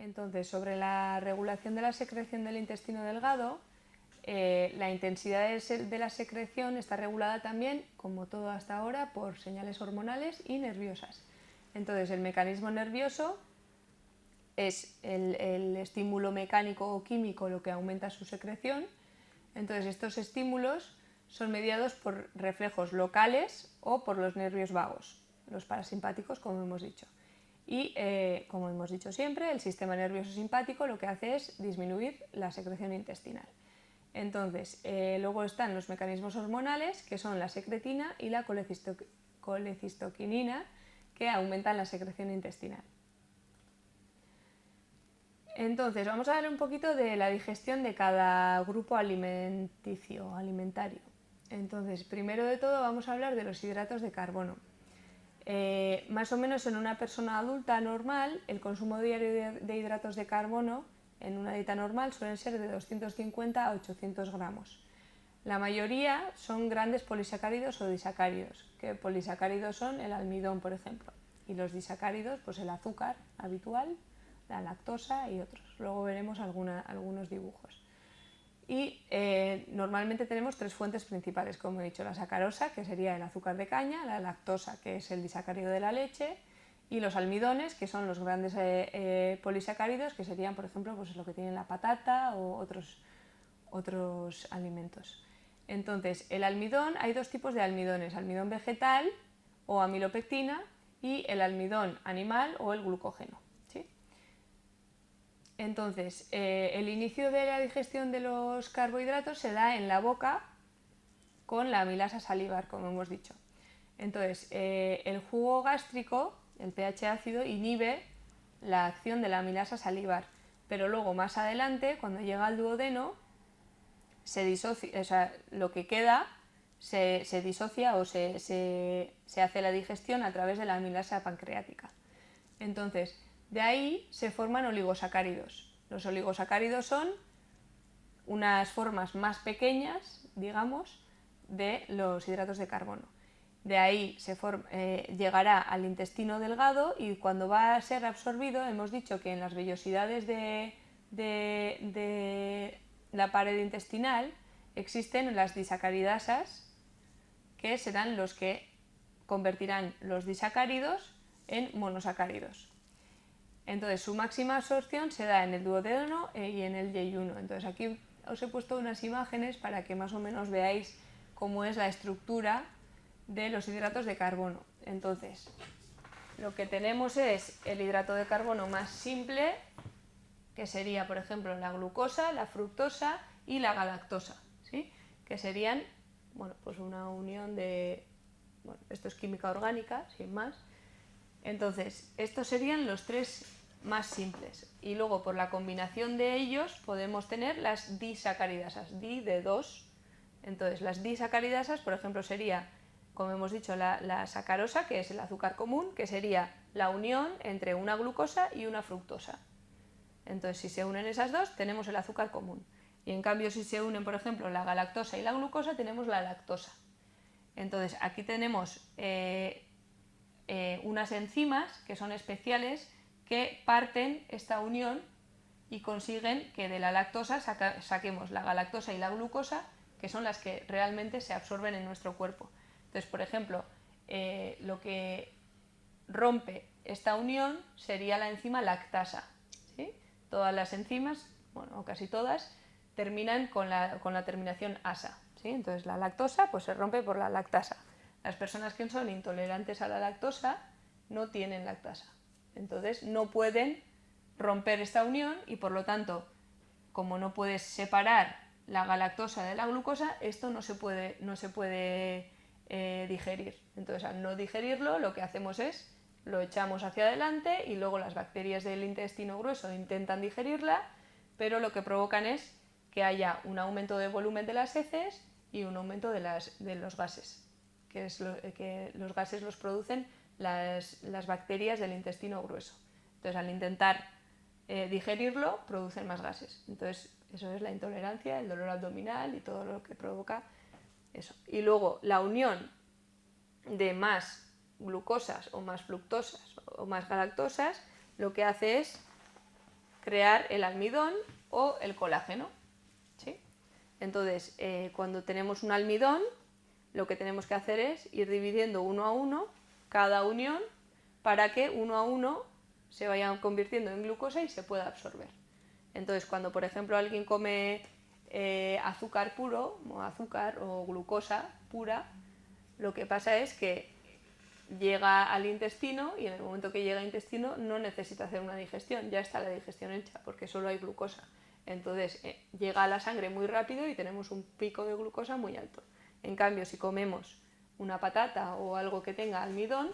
Entonces, sobre la regulación de la secreción del intestino delgado, la intensidad de la secreción está regulada también, como todo hasta ahora, por señales hormonales y nerviosas. Entonces, el mecanismo nervioso es el estímulo mecánico o químico lo que aumenta su secreción. Entonces, estos estímulos son mediados por reflejos locales o por los nervios vagos, los parasimpáticos, como hemos dicho. Y, como hemos dicho siempre, el sistema nervioso simpático lo que hace es disminuir la secreción intestinal. Entonces, luego están los mecanismos hormonales, que son la secretina y la colecistoquinina, que aumentan la secreción intestinal. Entonces, vamos a hablar un poquito de la digestión de cada grupo alimentario. Entonces, primero de todo vamos a hablar de los hidratos de carbono. Más o menos en una persona adulta normal, el consumo diario de hidratos de carbono en una dieta normal suelen ser de 250 a 800 gramos. La mayoría son grandes polisacáridos o disacáridos, que polisacáridos son el almidón, por ejemplo, y los disacáridos, pues el azúcar habitual, la lactosa y otros. Luego veremos algunos dibujos. Y normalmente tenemos tres fuentes principales, como he dicho, la sacarosa, que sería el azúcar de caña, la lactosa, que es el disacárido de la leche, y los almidones, que son los grandes polisacáridos, que serían, por ejemplo, pues lo que tiene la patata o otros alimentos. Entonces, el almidón, hay dos tipos de almidones, almidón vegetal o amilopectina y el almidón animal o el glucógeno. ¿Sí? Entonces, el inicio de la digestión de los carbohidratos se da en la boca con la amilasa salivar, como hemos dicho. Entonces, el jugo gástrico, el pH ácido, inhibe la acción de la amilasa salivar, pero luego más adelante, cuando llega al duodeno, se disocia, o sea, lo que queda se disocia o se hace la digestión a través de la amilasa pancreática. Entonces, de ahí se forman oligosacáridos. Los oligosacáridos son unas formas más pequeñas, digamos, de los hidratos de carbono. De ahí llegará al intestino delgado y cuando va a ser absorbido, hemos dicho que en las vellosidades de la pared intestinal existen las disacaridasas, que serán los que convertirán los disacáridos en monosacáridos. Entonces, su máxima absorción se da en el duodeno y en el yeyuno. Entonces, aquí os he puesto unas imágenes para que más o menos veáis cómo es la estructura de los hidratos de carbono. Entonces, lo que tenemos es el hidrato de carbono más simple, que sería, por ejemplo, la glucosa, la fructosa y la galactosa, ¿sí? Que serían, bueno, pues una unión de... Bueno, esto es química orgánica, sin más. Entonces, estos serían los tres más simples. Y luego, por la combinación de ellos, podemos tener las disacaridasas, di de 2. Entonces, las disacaridasas, por ejemplo, sería, como hemos dicho, la sacarosa, que es el azúcar común, que sería la unión entre una glucosa y una fructosa. Entonces, si se unen esas dos, tenemos el azúcar común. Y en cambio, si se unen, por ejemplo, la galactosa y la glucosa, tenemos la lactosa. Entonces, aquí tenemos unas enzimas que son especiales que parten esta unión y consiguen que de la lactosa saquemos la galactosa y la glucosa, que son las que realmente se absorben en nuestro cuerpo. Entonces, por ejemplo, lo que rompe esta unión sería la enzima lactasa, ¿sí? Todas las enzimas, bueno, o casi todas, terminan con la terminación asa, ¿sí? Entonces la lactosa pues se rompe por la lactasa. Las personas que son intolerantes a la lactosa no tienen lactasa, entonces no pueden romper esta unión y por lo tanto, como no puedes separar la galactosa de la glucosa, esto no se puede digerir. Entonces, al no digerirlo, lo que hacemos es lo echamos hacia adelante y luego las bacterias del intestino grueso intentan digerirla, pero lo que provocan es que haya un aumento de volumen de las heces y un aumento de los gases, que los gases los producen las bacterias del intestino grueso. Entonces, al intentar digerirlo, producen más gases. Entonces, eso es la intolerancia, el dolor abdominal y todo lo que provoca eso. Y luego, la unión de más glucosas o más fructosas o más galactosas, lo que hace es crear el almidón o el colágeno, ¿sí? Entonces, cuando tenemos un almidón, lo que tenemos que hacer es ir dividiendo uno a uno cada unión para que uno a uno se vaya convirtiendo en glucosa y se pueda absorber. Entonces, cuando por ejemplo alguien come azúcar puro, o azúcar o glucosa pura, lo que pasa es que llega al intestino y en el momento que llega al intestino no necesita hacer una digestión, ya está la digestión hecha porque solo hay glucosa. Entonces llega a la sangre muy rápido y tenemos un pico de glucosa muy alto. En cambio, si comemos una patata o algo que tenga almidón,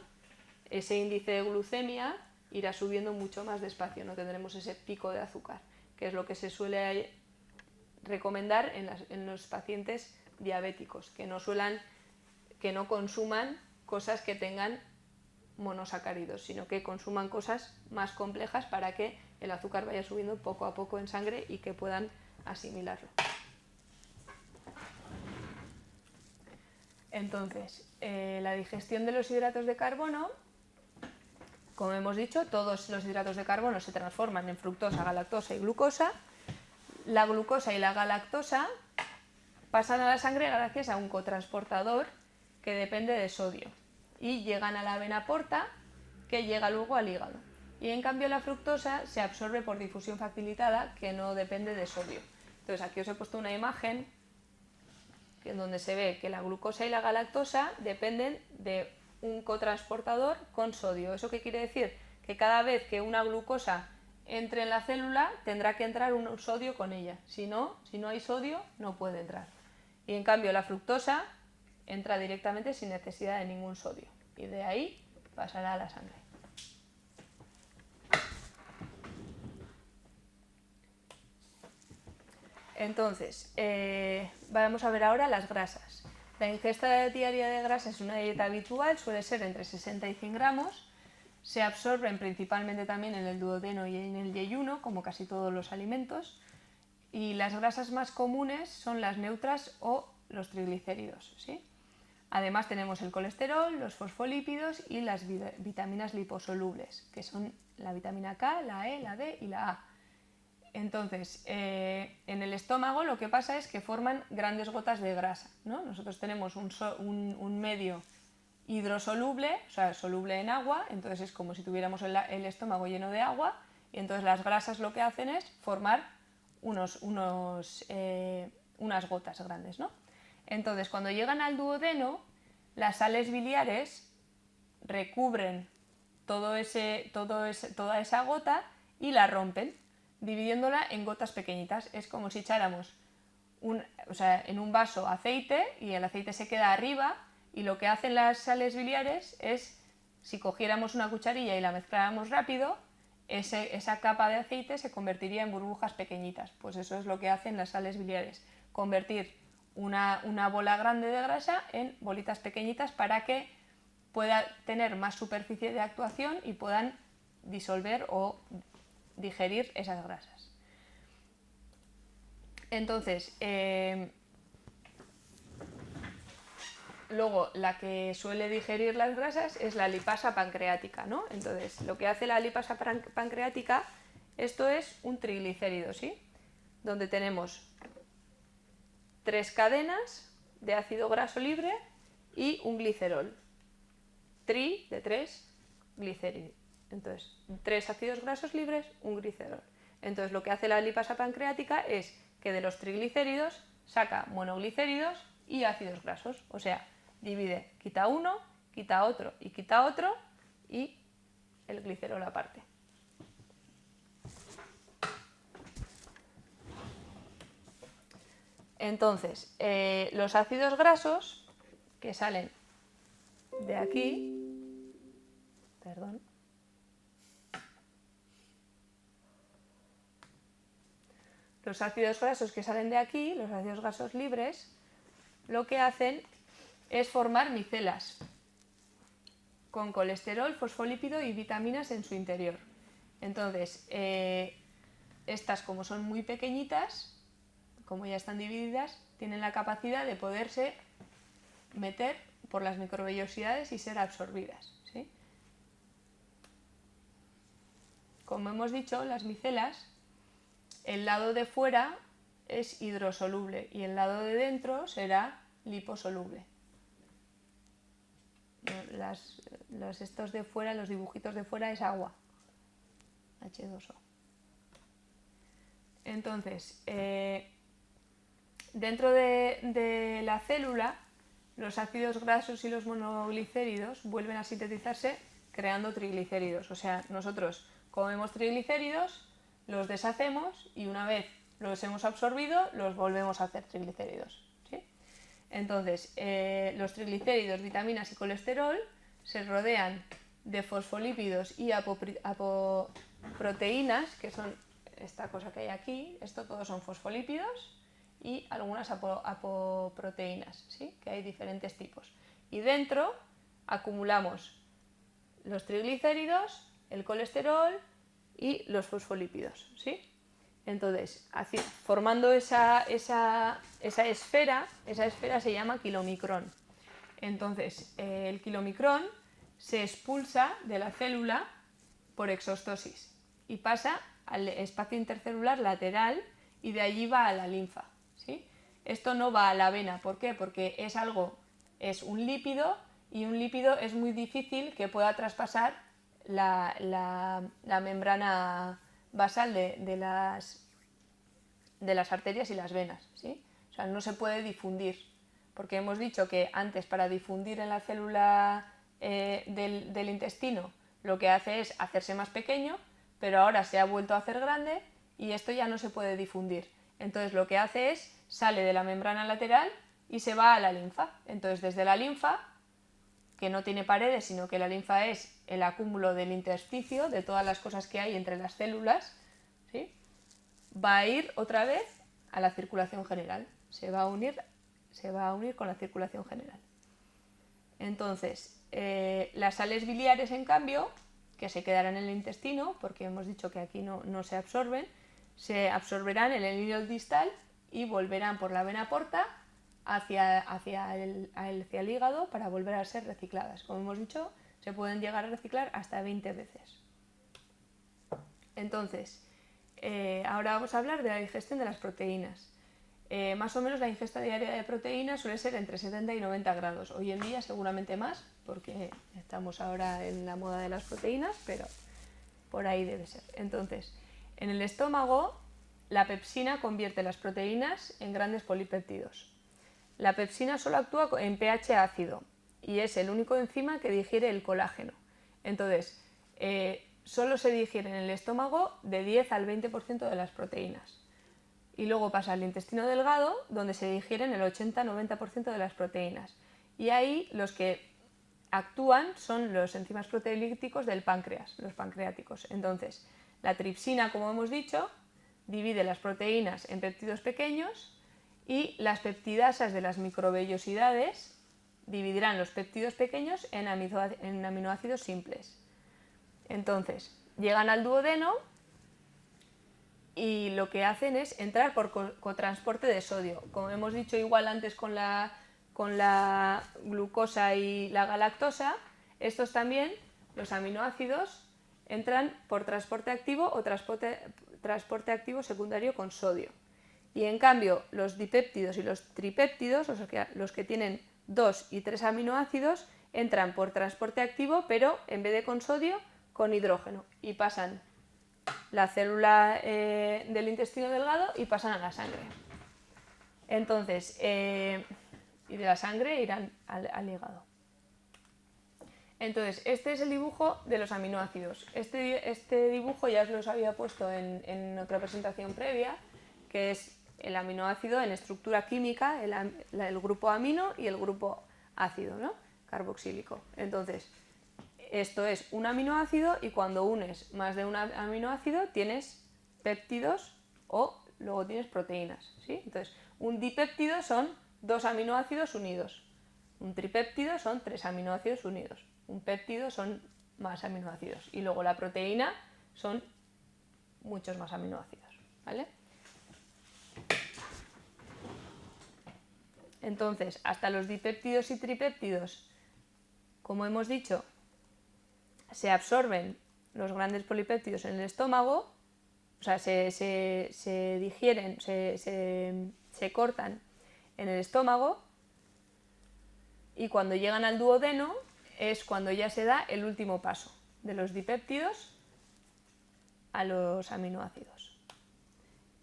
ese índice de glucemia irá subiendo mucho más despacio, no tendremos ese pico de azúcar, que es lo que se suele recomendar en los pacientes diabéticos, que no consuman cosas que tengan monosacáridos, sino que consuman cosas más complejas para que el azúcar vaya subiendo poco a poco en sangre y que puedan asimilarlo. Entonces, la digestión de los hidratos de carbono, como hemos dicho, todos los hidratos de carbono se transforman en fructosa, galactosa y glucosa. La glucosa y la galactosa pasan a la sangre gracias a un cotransportador que depende de sodio y llegan a la vena porta, que llega luego al hígado. Y en cambio la fructosa se absorbe por difusión facilitada, que no depende de sodio. Entonces aquí os he puesto una imagen en donde se ve que la glucosa y la galactosa dependen de un cotransportador con sodio. ¿Eso qué quiere decir? Que cada vez que una glucosa entre en la célula tendrá que entrar un sodio con ella. Si no hay sodio, no puede entrar. Y en cambio la fructosa entra directamente sin necesidad de ningún sodio y de ahí pasará a la sangre. Entonces, vamos a ver ahora las grasas. La ingesta diaria de grasas en una dieta habitual suele ser entre 60 y 100 gramos. Se absorben principalmente también en el duodeno y en el yeyuno, como casi todos los alimentos. Y las grasas más comunes son las neutras o los triglicéridos, ¿sí? Además tenemos el colesterol, los fosfolípidos y las vitaminas liposolubles, que son la vitamina K, la E, la D y la A. Entonces, en el estómago lo que pasa es que forman grandes gotas de grasa, ¿no? Nosotros tenemos un medio hidrosoluble, o sea, soluble en agua, entonces es como si tuviéramos el estómago lleno de agua, y entonces las grasas lo que hacen es formar unas gotas grandes, ¿no? Entonces, cuando llegan al duodeno, las sales biliares recubren toda esa gota y la rompen, dividiéndola en gotas pequeñitas. Es como si echáramos en un vaso aceite y el aceite se queda arriba, y lo que hacen las sales biliares es, si cogiéramos una cucharilla y la mezcláramos rápido, esa capa de aceite se convertiría en burbujas pequeñitas. Pues eso es lo que hacen las sales biliares, convertir una bola grande de grasa en bolitas pequeñitas para que pueda tener más superficie de actuación y puedan disolver o digerir esas grasas. Entonces, luego la que suele digerir las grasas es la lipasa pancreática, ¿no? Entonces, lo que hace la lipasa pancreática, esto es un triglicérido, ¿sí? Donde tenemos 3 cadenas de ácido graso libre y un glicerol. Tri de 3, glicerid. Entonces, 3 ácidos grasos libres, un glicerol. Entonces, lo que hace la lipasa pancreática es que de los triglicéridos saca monoglicéridos y ácidos grasos. O sea, divide, quita uno, quita otro y el glicerol aparte. Entonces, los ácidos grasos que salen de aquí, los ácidos grasos que salen de aquí, los ácidos grasos libres, lo que hacen es formar micelas con colesterol, fosfolípido y vitaminas en su interior. Entonces, estas, como son muy pequeñitas, como ya están divididas, tienen la capacidad de poderse meter por las microvellosidades y ser absorbidas, ¿sí? Como hemos dicho, las micelas el lado de fuera es hidrosoluble y el lado de dentro será liposoluble. Estos de fuera, los dibujitos de fuera es agua, H2O. Entonces, dentro de la célula, los ácidos grasos y los monoglicéridos vuelven a sintetizarse creando triglicéridos. O sea, nosotros comemos triglicéridos, los deshacemos y una vez los hemos absorbido, los volvemos a hacer triglicéridos. ¿Sí? Entonces, los triglicéridos, vitaminas y colesterol se rodean de fosfolípidos y apoproteínas, que son esta cosa que hay aquí. Esto todos son fosfolípidos y algunas apoproteínas, ¿sí? Que hay diferentes tipos. Y dentro acumulamos los triglicéridos, el colesterol y los fosfolípidos, ¿sí? Entonces, formando esa esfera se llama kilomicrón. Entonces, el kilomicrón se expulsa de la célula por exostosis y pasa al espacio intercelular lateral y de allí va a la linfa, ¿sí? Esto no va a la vena. ¿Por qué? Porque es un lípido y un lípido es muy difícil que pueda traspasar la membrana basal de las arterias y las venas, ¿sí? O sea, no se puede difundir, porque hemos dicho que antes para difundir en la célula del intestino lo que hace es hacerse más pequeño, pero ahora se ha vuelto a hacer grande y esto ya no se puede difundir. Entonces lo que hace es sale de la membrana lateral y se va a la linfa. Entonces desde la linfa, que no tiene paredes, sino que la linfa es el acúmulo del intersticio, de todas las cosas que hay entre las células, ¿sí? Va a ir otra vez a la circulación general, se va a unir con la circulación general. Entonces, las sales biliares, en cambio, que se quedarán en el intestino, porque hemos dicho que aquí no se absorben, se absorberán en el hilo distal y volverán por la vena porta hacia el hígado para volver a ser recicladas. Como hemos dicho, se pueden llegar a reciclar hasta 20 veces. Entonces, ahora vamos a hablar de la digestión de las proteínas. Más o menos la ingesta diaria de proteínas suele ser entre 70 y 90 grados. Hoy en día seguramente más, porque estamos ahora en la moda de las proteínas, pero por ahí debe ser. Entonces, en el estómago, la pepsina convierte las proteínas en grandes polipéptidos. La pepsina solo actúa en pH ácido y es el único enzima que digiere el colágeno. Entonces, solo se digiere en el estómago de 10 al 20% de las proteínas. Y luego pasa al intestino delgado, donde se digieren el 80-90% de las proteínas. Y ahí los que actúan son los enzimas proteolíticos del páncreas, los pancreáticos. Entonces, la tripsina, como hemos dicho, divide las proteínas en péptidos pequeños y las peptidasas de las microvellosidades dividirán los péptidos pequeños en aminoácidos simples. Entonces, llegan al duodeno y lo que hacen es entrar por cotransporte de sodio. Como hemos dicho igual antes con la glucosa y la galactosa, estos también, los aminoácidos, entran por transporte activo o transporte activo secundario con sodio. Y en cambio, los dipéptidos y los tripéptidos, o sea, los que tienen 2 y 3 aminoácidos, entran por transporte activo, pero en vez de con sodio, con hidrógeno, y pasan la célula del intestino delgado y pasan a la sangre. Entonces, y de la sangre irán al hígado. Entonces, este es el dibujo de los aminoácidos. Este dibujo ya os lo había puesto en otra presentación previa, que es el aminoácido en estructura química, el grupo amino y el grupo ácido, ¿no? Carboxílico. Entonces, esto es un aminoácido y cuando unes más de un aminoácido tienes péptidos o luego tienes proteínas, ¿sí? Entonces, un dipéptido son 2 aminoácidos unidos, un tripéptido son 3 aminoácidos unidos, un péptido son más aminoácidos y luego la proteína son muchos más aminoácidos, ¿vale? Entonces, hasta los dipéptidos y tripéptidos, como hemos dicho, se absorben los grandes polipéptidos en el estómago o sea, se digieren, se cortan en el estómago, y cuando llegan al duodeno es cuando ya se da el último paso de los dipéptidos a los aminoácidos.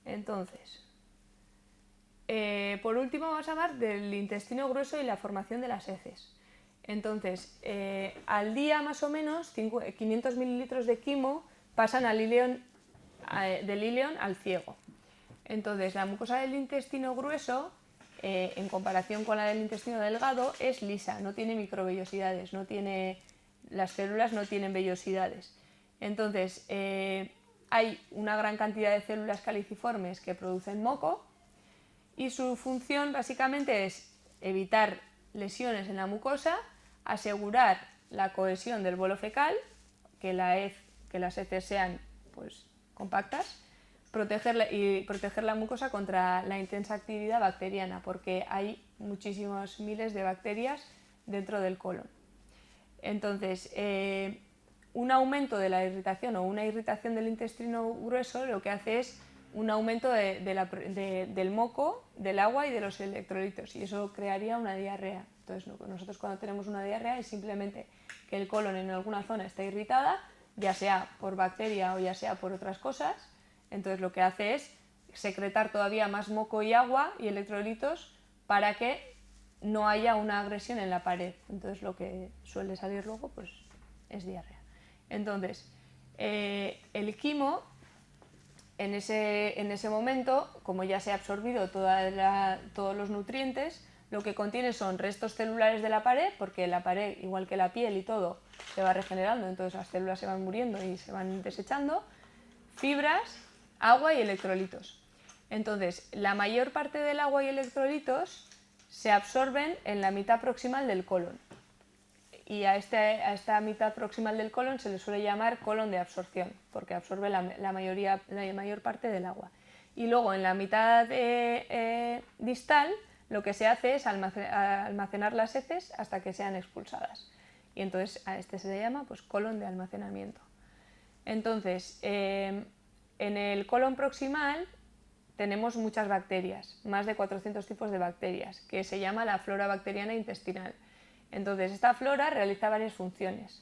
Entonces, por último vamos a hablar del intestino grueso y la formación de las heces. Entonces, al día más o menos 500 mililitros de quimo pasan del ileón al ciego. Entonces, la mucosa del intestino grueso, en comparación con la del intestino delgado, es lisa, no tiene microvellosidades, las células no tienen vellosidades. Entonces, hay una gran cantidad de células caliciformes que producen moco, y su función básicamente es evitar lesiones en la mucosa, asegurar la cohesión del bolo fecal, que las heces sean pues, compactas, proteger la mucosa contra la intensa actividad bacteriana, porque hay muchísimos miles de bacterias dentro del colon. Entonces, un aumento de la irritación o una irritación del intestino grueso lo que hace es un aumento del moco, del agua y de los electrolitos, y eso crearía una diarrea. Entonces, nosotros cuando tenemos una diarrea es simplemente que el colon en alguna zona está irritada, ya sea por bacteria o ya sea por otras cosas. Entonces lo que hace es secretar todavía más moco y agua y electrolitos para que no haya una agresión en la pared. Entonces lo que suele salir luego pues, es diarrea. Entonces, el quimo, en ese momento, como ya se ha absorbido todos los nutrientes, lo que contiene son restos celulares de la pared, porque la pared, igual que la piel y todo, se va regenerando, entonces las células se van muriendo y se van desechando, fibras, agua y electrolitos. Entonces, la mayor parte del agua y electrolitos se absorben en la mitad proximal del colon. Y a esta mitad proximal del colon se le suele llamar colon de absorción, porque absorbe la mayor parte del agua. Y luego en la mitad distal lo que se hace es almacenar las heces hasta que sean expulsadas. Y entonces a este se le llama pues, colon de almacenamiento. Entonces, en el colon proximal tenemos muchas bacterias, más de 400 tipos de bacterias, que se llama la flora bacteriana intestinal. Entonces, esta flora realiza varias funciones.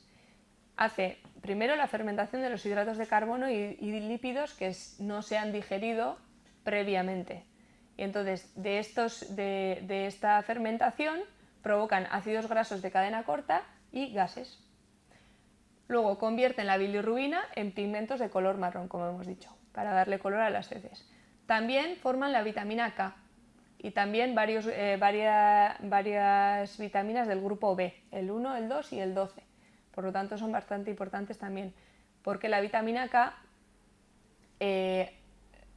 Hace primero la fermentación de los hidratos de carbono y lípidos que no se han digerido previamente. Y entonces, de esta fermentación provocan ácidos grasos de cadena corta y gases. Luego convierten la bilirrubina en pigmentos de color marrón, como hemos dicho, para darle color a las heces. También forman la vitamina K y también varias vitaminas del grupo B, el 1, el 2 y el 12. Por lo tanto, son bastante importantes también, porque la vitamina K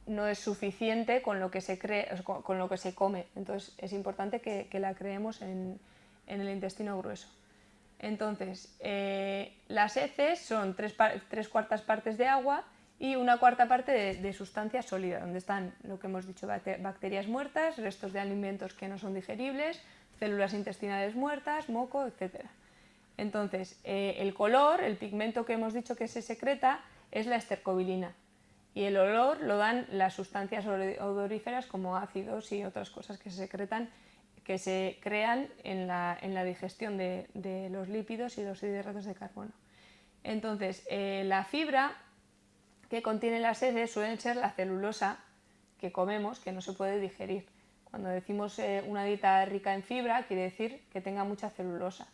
no es suficiente con lo que se come. Entonces, es importante que la creemos en el intestino grueso. Entonces, las heces son 3/4 partes de agua y 1/4 parte de sustancia sólida, donde están lo que hemos dicho, bacterias muertas, restos de alimentos que no son digeribles, células intestinales muertas, moco, etc. Entonces, el color, el pigmento que hemos dicho que se secreta, es la estercobilina. Y el olor lo dan las sustancias odoríferas como ácidos y otras cosas que se secretan, que se crean en la digestión de los lípidos y los hidratos de carbono. Entonces, la fibra que contiene las heces suelen ser la celulosa que comemos, que no se puede digerir. Cuando decimos una dieta rica en fibra, quiere decir que tenga mucha celulosa.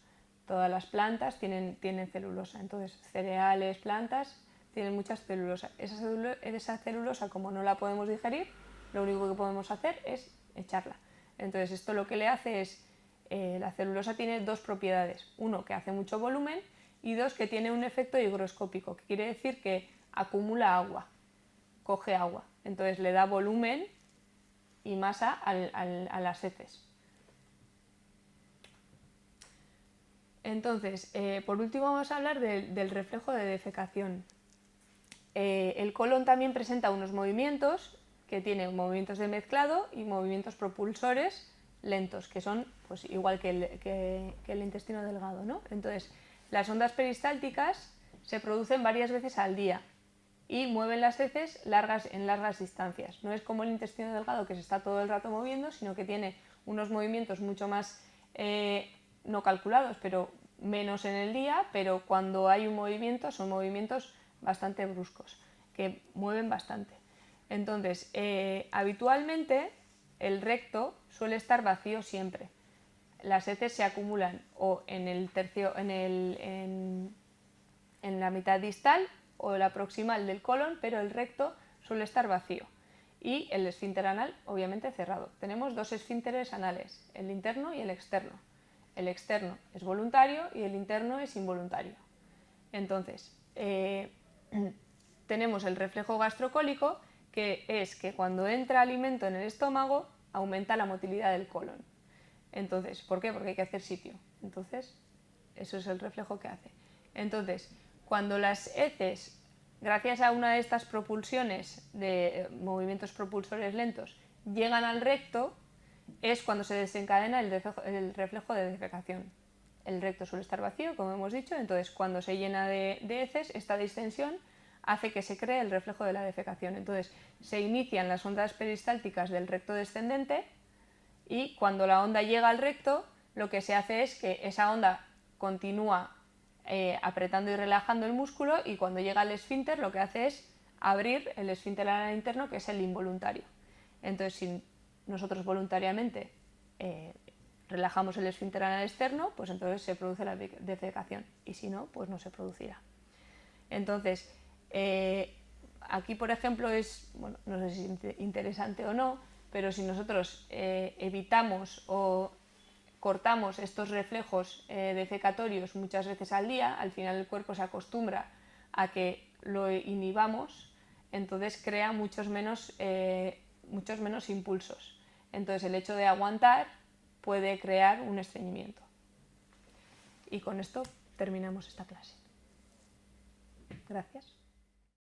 Todas las plantas tienen celulosa, entonces cereales, plantas tienen mucha celulosa. Esa celulosa, como no la podemos digerir, lo único que podemos hacer es echarla. Entonces esto lo que le hace es, la celulosa tiene dos propiedades, uno que hace mucho volumen y dos que tiene un efecto higroscópico, que quiere decir que acumula agua, coge agua, entonces le da volumen y masa a las heces. Entonces, por último vamos a hablar del reflejo de defecación. El colon también presenta unos movimientos que tienen movimientos de mezclado y movimientos propulsores lentos, que son pues, igual que el intestino delgado, ¿no? Entonces, las ondas peristálticas se producen varias veces al día y mueven las heces en largas distancias. No es como el intestino delgado, que se está todo el rato moviendo, sino que tiene unos movimientos mucho más, no calculados, pero menos en el día, pero cuando hay un movimiento son movimientos bastante bruscos, que mueven bastante. Entonces, habitualmente el recto suele estar vacío siempre. Las heces se acumulan o en la mitad distal o la proximal del colon, pero el recto suele estar vacío. Y el esfínter anal, obviamente, cerrado. Tenemos dos esfínteres anales, el interno y el externo. El externo es voluntario y el interno es involuntario. Entonces, tenemos el reflejo gastrocólico, que es que cuando entra alimento en el estómago, aumenta la motilidad del colon. Entonces, ¿por qué? Porque hay que hacer sitio. Entonces, eso es el reflejo que hace. Entonces, cuando las heces, gracias a una de estas propulsiones de movimientos propulsores lentos, llegan al recto, es cuando se desencadena el reflejo de defecación. El recto suele estar vacío, como hemos dicho, entonces cuando se llena de heces, esta distensión hace que se cree el reflejo de la defecación. Entonces se inician las ondas peristálticas del recto descendente y cuando la onda llega al recto, lo que se hace es que esa onda continúa apretando y relajando el músculo, y cuando llega al esfínter lo que hace es abrir el esfínter anal interno, que es el involuntario. Entonces, si nosotros voluntariamente relajamos el esfínter anal externo, pues entonces se produce la defecación, y si no, pues no se producirá. Entonces, aquí por ejemplo es, bueno, no sé si es interesante o no, pero si nosotros evitamos o cortamos estos reflejos defecatorios muchas veces al día, al final el cuerpo se acostumbra a que lo inhibamos, entonces crea muchos menos impulsos. Entonces el hecho de aguantar puede crear un estreñimiento. Y con esto terminamos esta clase. Gracias.